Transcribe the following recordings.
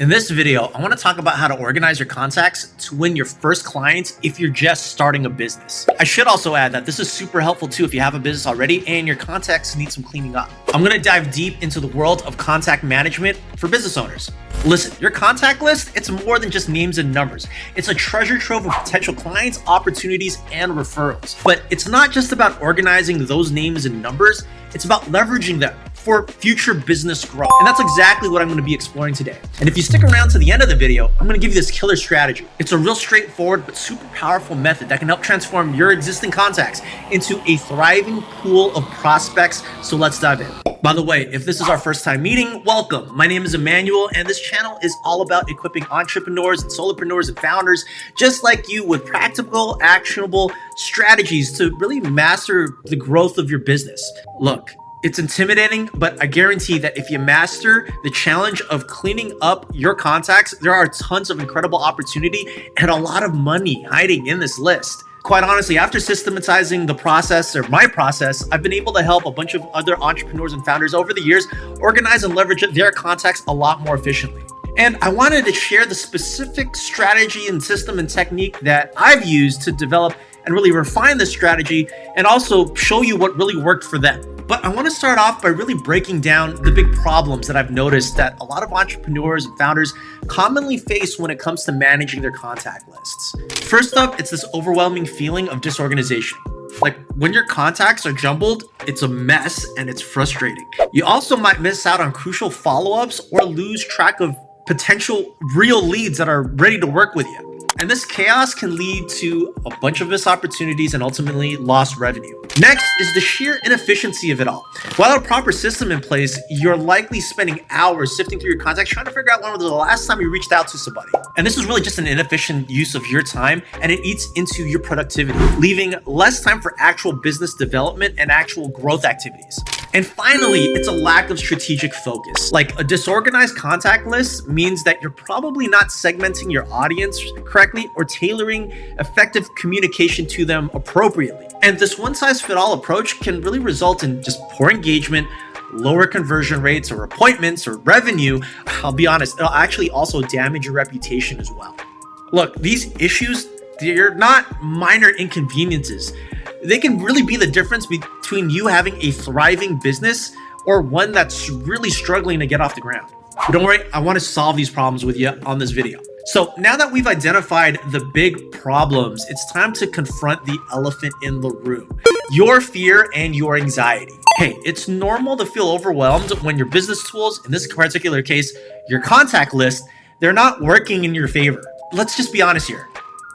In this video, I want to talk about how to organize your contacts to win your first clients if you're just starting a business. I should also add that this is super helpful too if you have a business already and your contacts need some cleaning up. I'm going to dive deep into the world of contact management for business owners. Listen, your contact list, it's more than just names and numbers. It's a treasure trove of potential clients, opportunities, and referrals. But it's not just about organizing those names and numbers, it's about leveraging them for future business growth. And that's exactly what I'm going to be exploring today. And if you stick around to the end of the video, I'm going to give you this killer strategy. It's a real straightforward but super powerful method that can help transform your existing contacts into a thriving pool of prospects. So let's dive in. By the way, if this is our first time meeting, welcome. My name is Emmanuel, and this channel is all about equipping entrepreneurs and solopreneurs and founders just like you with practical, actionable strategies to really master the growth of your business. Look, it's intimidating, but I guarantee that if you master the challenge of cleaning up your contacts, there are tons of incredible opportunity and a lot of money hiding in this list. Quite honestly, after systematizing the process or my process, I've been able to help a bunch of other entrepreneurs and founders over the years organize and leverage their contacts a lot more efficiently. And I wanted to share the specific strategy and system and technique that I've used to develop and really refine this strategy and also show you what really worked for them. But I want to start off by really breaking down the big problems that I've noticed that a lot of entrepreneurs and founders commonly face when it comes to managing their contact lists. First up, it's this overwhelming feeling of disorganization. Like when your contacts are jumbled, it's a mess and it's frustrating. You also might miss out on crucial follow-ups or lose track of potential real leads that are ready to work with you. And this chaos can lead to a bunch of missed opportunities and ultimately lost revenue. Next is the sheer inefficiency of it all. Without a proper system in place, you're likely spending hours sifting through your contacts trying to figure out when was the last time you reached out to somebody. And this is really just an inefficient use of your time, and it eats into your productivity, leaving less time for actual business development and actual growth activities. And finally, it's a lack of strategic focus. Like a disorganized contact list means that you're probably not segmenting your audience correctly or tailoring effective communication to them appropriately. And this one-size-fits-all approach can really result in just poor engagement, lower conversion rates or appointments or revenue. I'll be honest, it'll actually also damage your reputation as well. Look, these issues, they're not minor inconveniences. They can really be the difference between you having a thriving business or one that's really struggling to get off the ground. But don't worry, I want to solve these problems with you on this video. So now that we've identified the big problems, it's time to confront the elephant in the room, your fear and your anxiety. Hey, it's normal to feel overwhelmed when your business tools, in this particular case, your contact list, they're not working in your favor. Let's just be honest here.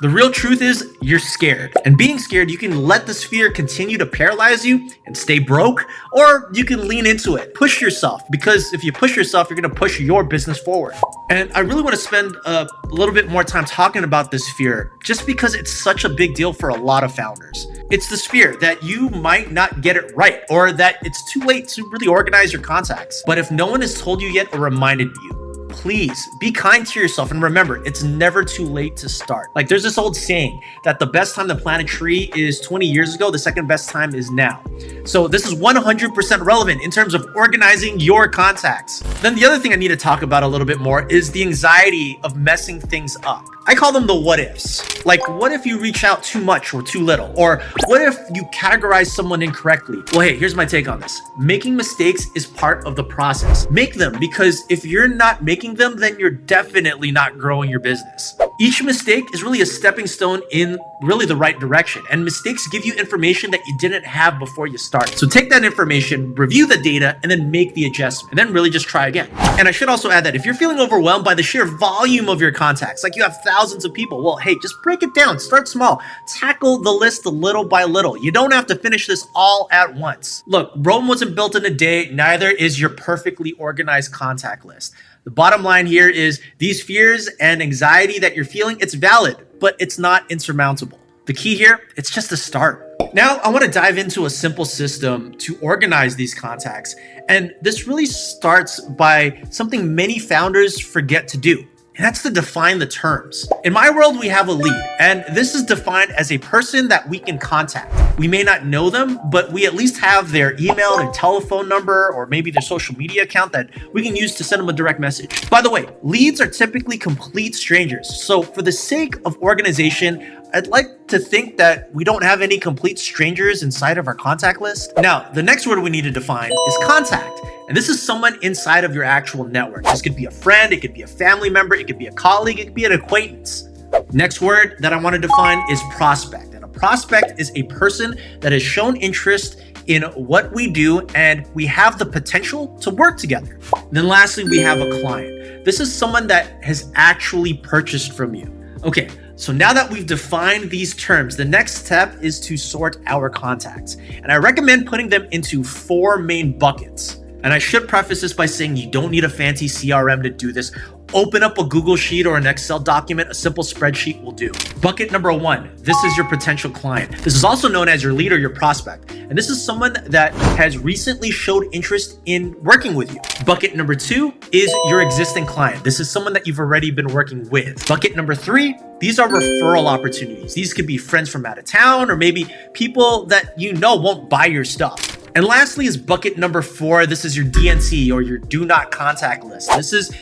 The real truth is you're scared, and being scared, you can let this fear continue to paralyze you and stay broke, or you can lean into it, push yourself, because if you push yourself, you're going to push your business forward. And I really want to spend a little bit more time talking about this fear just because it's such a big deal for a lot of founders. It's this fear that you might not get it right or that it's too late to really organize your contacts. But if no one has told you yet or reminded you, please be kind to yourself and remember, it's never too late to start. Like there's this old saying that the best time to plant a tree is 20 years ago, the second best time is now. So this is 100% relevant in terms of organizing your contacts. Then the other thing I need to talk about a little bit more is the anxiety of messing things up. I call them the what ifs. Like, what if you reach out too much or too little? Or what if you categorize someone incorrectly? Well, hey, here's my take on this. Making mistakes is part of the process. Make them, because if you're not making them, then you're definitely not growing your business. Each mistake is really a stepping stone in really the right direction. And mistakes give you information that you didn't have before you started. So take that information, review the data, and then make the adjustment. And then really just try again. And I should also add that if you're feeling overwhelmed by the sheer volume of your contacts, like you have thousands of people, well, hey, just break it down. Start small. Tackle the list little by little. You don't have to finish this all at once. Look, Rome wasn't built in a day. Neither is your perfectly organized contact list. The bottom line here is these fears and anxiety that you're feeling, it's valid, but it's not insurmountable. The key here, it's just a start. Now, I want to dive into a simple system to organize these contacts. And this really starts by something many founders forget to do. And that's to define the terms. In my world, we have a lead, and this is defined as a person that we can contact. We may not know them, but we at least have their email, their telephone number, or maybe their social media account that we can use to send them a direct message. By the way, leads are typically complete strangers. So for the sake of organization, I'd like to think that we don't have any complete strangers inside of our contact list. Now, the next word we need to define is contact. And this is someone inside of your actual network. This could be a friend, it could be a family member, it could be a colleague, it could be an acquaintance. Next word that I want to define is prospect. And a prospect is a person that has shown interest in what we do and we have the potential to work together. And then lastly, we have a client. This is someone that has actually purchased from you. Okay, so now that we've defined these terms, the next step is to sort our contacts. And I recommend putting them into 4 main buckets. And I should preface this by saying you don't need a fancy CRM to do this. Open up a Google Sheet or an Excel document, a simple spreadsheet will do. Bucket number 1, this is your potential client. This is also known as your lead or your prospect. And this is someone that has recently showed interest in working with you. Bucket number 2 is your existing client. This is someone that you've already been working with. Bucket number 3, these are referral opportunities. These could be friends from out of town or maybe people that you know won't buy your stuff. And lastly is bucket number 4. This is your DNC or your do not contact list. This is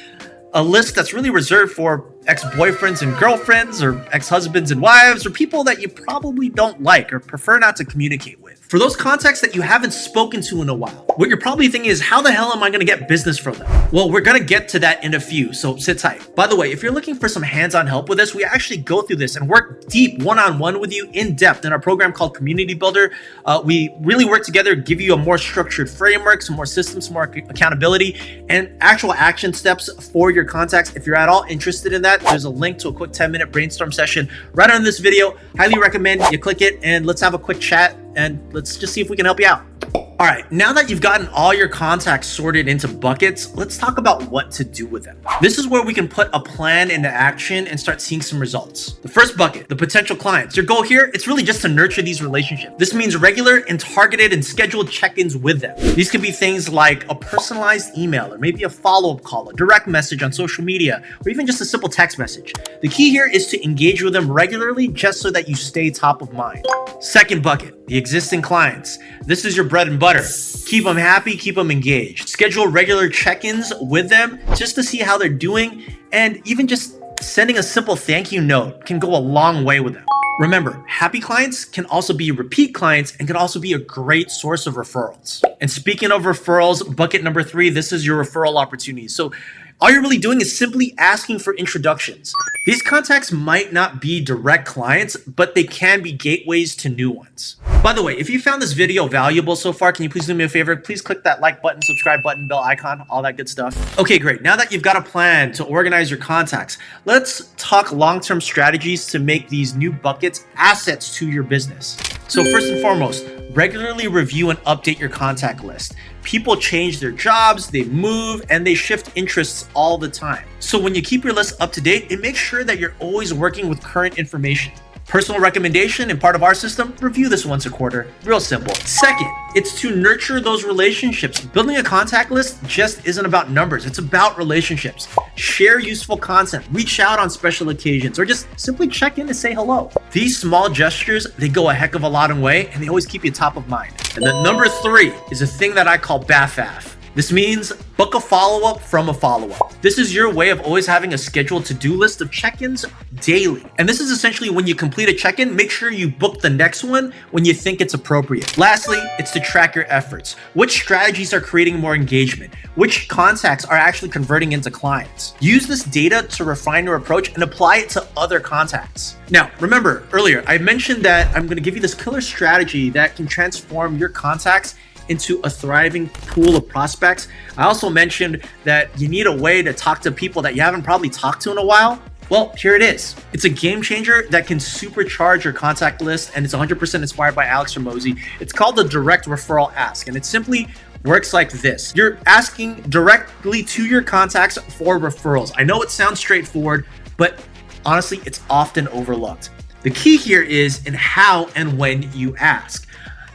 a list that's really reserved for ex-boyfriends and girlfriends or ex-husbands and wives or people that you probably don't like or prefer not to communicate with. For those contacts that you haven't spoken to in a while, what you're probably thinking is, how the hell am I going to get business from them? Well, we're going to get to that in a few, so sit tight. By the way, if you're looking for some hands-on help with this, we actually go through this and work deep one-on-one with you in depth in our program called Community Builder. We really work together, give you a more structured framework, some more systems, some more accountability, and actual action steps for your contacts. If you're at all interested in that, there's a link to a quick 10-minute brainstorm session right on this video. Highly recommend you click it and let's have a quick chat and let's just see if we can help you out. All right, now that you've gotten all your contacts sorted into buckets, let's talk about what to do with them. This is where we can put a plan into action and start seeing some results. The first bucket, the potential clients. Your goal here, it's really just to nurture these relationships. This means regular and targeted and scheduled check-ins with them. These could be things like a personalized email or maybe a follow-up call, a direct message on social media, or even just a simple text message. The key here is to engage with them regularly just so that you stay top of mind. Second bucket, the existing clients. This is your bread and butter. Keep them happy, keep them engaged. Schedule regular check-ins with them just to see how they're doing, and even just sending a simple thank you note can go a long way with them. Remember, happy clients can also be repeat clients and can also be a great source of referrals. And speaking of referrals, bucket number 3, this is your referral opportunities. So all you're really doing is simply asking for introductions. These contacts might not be direct clients, but they can be gateways to new ones. By the way, if you found this video valuable so far, can you please do me a favor? Please click that like button, subscribe button, bell icon, all that good stuff. Okay, great. Now that you've got a plan to organize your contacts, let's talk long-term strategies to make these new buckets assets to your business. So first and foremost, regularly review and update your contact list. People change their jobs, they move, and they shift interests all the time. So when you keep your list up to date, it makes sure that you're always working with current information. Personal recommendation and part of our system, review this once a quarter. Real simple. Second, it's to nurture those relationships. Building a contact list just isn't about numbers. It's about relationships. Share useful content, reach out on special occasions, or just simply check in to say hello. These small gestures, they go a heck of a long way, and they always keep you top of mind. And then number 3 is a thing that I call BAFAF. This means book a follow-up from a follow-up. This is your way of always having a scheduled to-do list of check-ins daily. And this is essentially when you complete a check-in, make sure you book the next one when you think it's appropriate. Lastly, it's to track your efforts. Which strategies are creating more engagement? Which contacts are actually converting into clients? Use this data to refine your approach and apply it to other contacts. Now, remember earlier, I mentioned that I'm going to give you this killer strategy that can transform your contacts into a thriving pool of prospects. I also mentioned that you need a way to talk to people that you haven't probably talked to in a while. Well, here it is. It's a game changer that can supercharge your contact list, and it's 100% inspired by Alex Hormozi. It's called the Direct Referral Ask, and it simply works like this. You're asking directly to your contacts for referrals. I know it sounds straightforward, but honestly, it's often overlooked. The key here is in how and when you ask.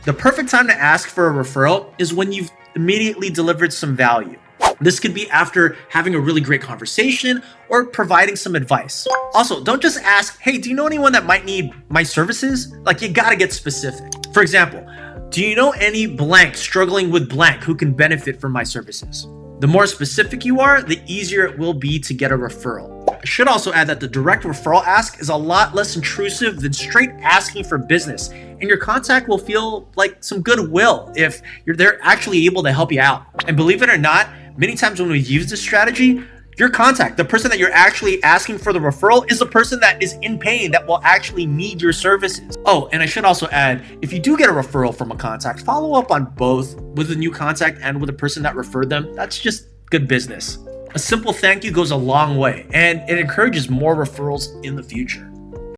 The perfect time to ask for a referral is when you've immediately delivered some value. This could be after having a really great conversation or providing some advice. Also, don't just ask, hey, do you know anyone that might need my services? Like, you gotta get specific. For example, do you know any blank struggling with blank who can benefit from my services? The more specific you are, the easier it will be to get a referral. I should also add that the direct referral ask is a lot less intrusive than straight asking for business, and your contact will feel like some goodwill if they're actually able to help you out. And believe it or not, many times when we use this strategy, your contact, the person that you're actually asking for the referral, is the person that is in pain that will actually need your services. Oh, and I should also add, if you do get a referral from a contact, follow up on both with the new contact and with the person that referred them. That's just good business. A simple thank you goes a long way, and it encourages more referrals in the future.